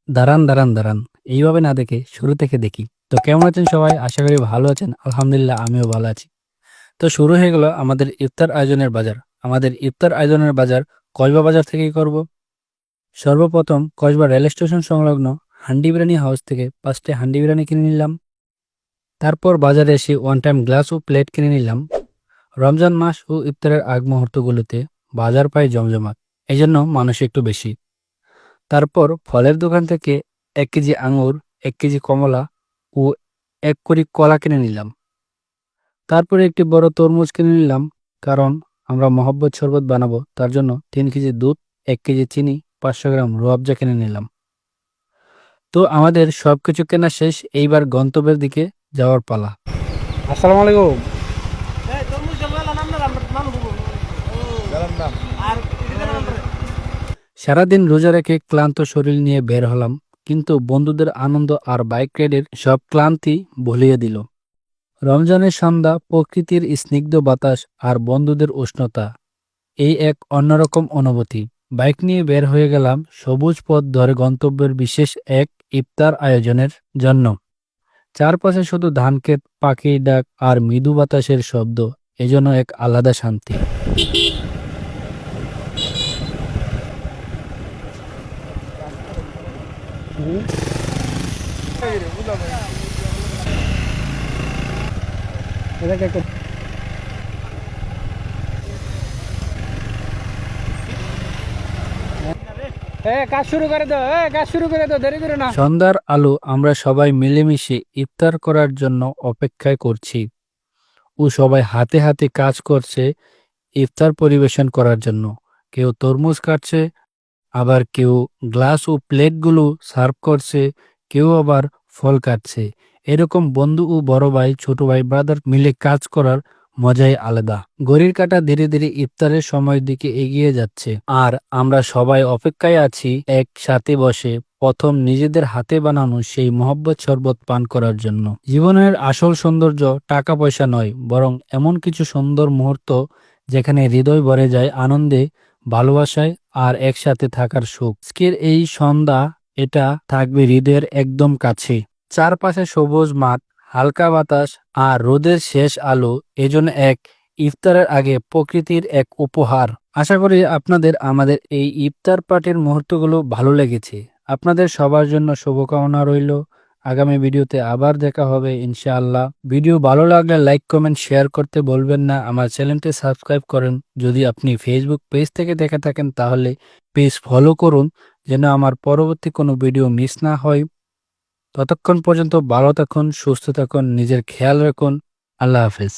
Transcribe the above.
দাঁড়ান দাঁড়ান দাঁড়ান, এইভাবে না দেখে শুরু থেকে দেখি। তো কেমন আছেন সবাই? আশা করি ভালো আছেন। আলহামদুলিল্লাহ, আমিও ভালো আছি। তো শুরু হয়ে গেল আমাদের ইফতার আয়োজনের বাজার। আমাদের ইফতার আয়োজনের বাজার কসবা বাজার থেকেই করব। সর্বপ্রথম কসবা রেল স্টেশন সংলগ্ন হান্ডি বিরিয়ানি হাউস থেকে 5টি হান্ডি বিরিয়ানি কিনে নিলাম। তারপর বাজারে এসে ওয়ান টাইম গ্লাস ও প্লেট কিনে নিলাম। রমজান মাস ও ইফতারের আগ মুহূর্তগুলোতে বাজার পায় জমজমাট, এই জন্য মানুষ একটু বেশি। তারপর ফলের দোকান থেকে 1 কেজি আঙুর, 1 কেজি কমলা ও 1 কড়ি কলা কিনে নিলাম। তারপরে একটি বড় তরমুজ কিনে নিলাম, কারণ আমরা মহব্বত শরবত বানাবো, তার জন্য 3 কেজি দুধ, 1 কেজি চিনি, 500 গ্রাম রুয়াবজা কিনে নিলাম। তো আমাদের সবকিছু কেনা শেষ, এইবার গন্তব্যের দিকে যাওয়ার পালা। আসসালামু আলাইকুম। সারাদিন রোজা রেখে ক্লান্ত শরীর নিয়ে বের হলাম, কিন্তু বন্ধুদের আনন্দ আর বাইক রাইডের সব ক্লান্তি ভুলিয়ে দিল। রমজানের সন্ধ্যা, প্রকৃতির স্নিগ্ধ বাতাস আর বন্ধুদের উষ্ণতা, এই এক অন্যরকম অনুভূতি। বাইক নিয়ে বের হয়ে গেলাম সবুজ পথ ধরে গন্তব্যের বিশেষ এক ইফতার আয়োজনের জন্য। চারপাশে শুধু ধানক্ষেত, পাখির ডাক আর মৃদু বাতাসের শব্দ, এজন্য এক আলাদা শান্তি। সন্ধ্যার আলো, আমরা সবাই মিলেমিশে ইফতার করার জন্য অপেক্ষায় করছি, ও সবাই হাতে হাতে কাজ করছে ইফতার পরিবেশন করার জন্য। কেউ তরমুজ কাটছে, আবার কেউ গ্লাস ও প্লেটগুলো সার্ভ করছে, কেউ আবার ফল কাটছে। এরকম বন্ধু ও বড় ভাই, ছোট ভাই, ব্রাদার মিলে কাজ করার মজাই আলাদা। ঘড়ির কাঁটা ধীরে ধীরে ইফতারের সময়ের দিকে এগিয়ে যাচ্ছে, আর আমরা সবাই অপেক্ষায় আছি একসাথে বসে প্রথম নিজেদের হাতে বানানো সেই মহব্বত শরবত পান করার জন্য। জীবনের আসল সৌন্দর্য টাকা পয়সা নয়, বরং এমন কিছু সুন্দর মুহূর্ত যেখানে হৃদয় ভরে যায় আনন্দে, ভালোবাসায় আর একসাথে থাকার সুখ। আজকের এই সন্ধ্যা, এটা থাকবে হৃদয়ের একদম কাছে। চারপাশে সবুজ মাঠ, হালকা বাতাস আর রোদের শেষ আলো, এজন্য এক ইফতারের আগে প্রকৃতির এক উপহার। আশা করি আপনাদের আমাদের এই ইফতার পার্টির মুহূর্তগুলো ভালো লেগেছে। আপনাদের সবার জন্য শুভকামনা রইল। আগামী ভিডিওতে আবার দেখা হবে ইনশাআল্লাহ। ভিডিও ভালো লাগলে লাইক, কমেন্ট, শেয়ার করতে বলবেন না। আমার চ্যানেলটি সাবস্ক্রাইব করেন। যদি আপনি ফেসবুক পেজ থেকে দেখে থাকেন তাহলে পেজ ফলো করুন, যেন আমার পরবর্তী কোনো ভিডিও মিস না হয়। ততক্ষণ পর্যন্ত ভালো থাকুন, সুস্থ থাকুন, নিজের খেয়াল রাখুন। আল্লাহ হাফেজ।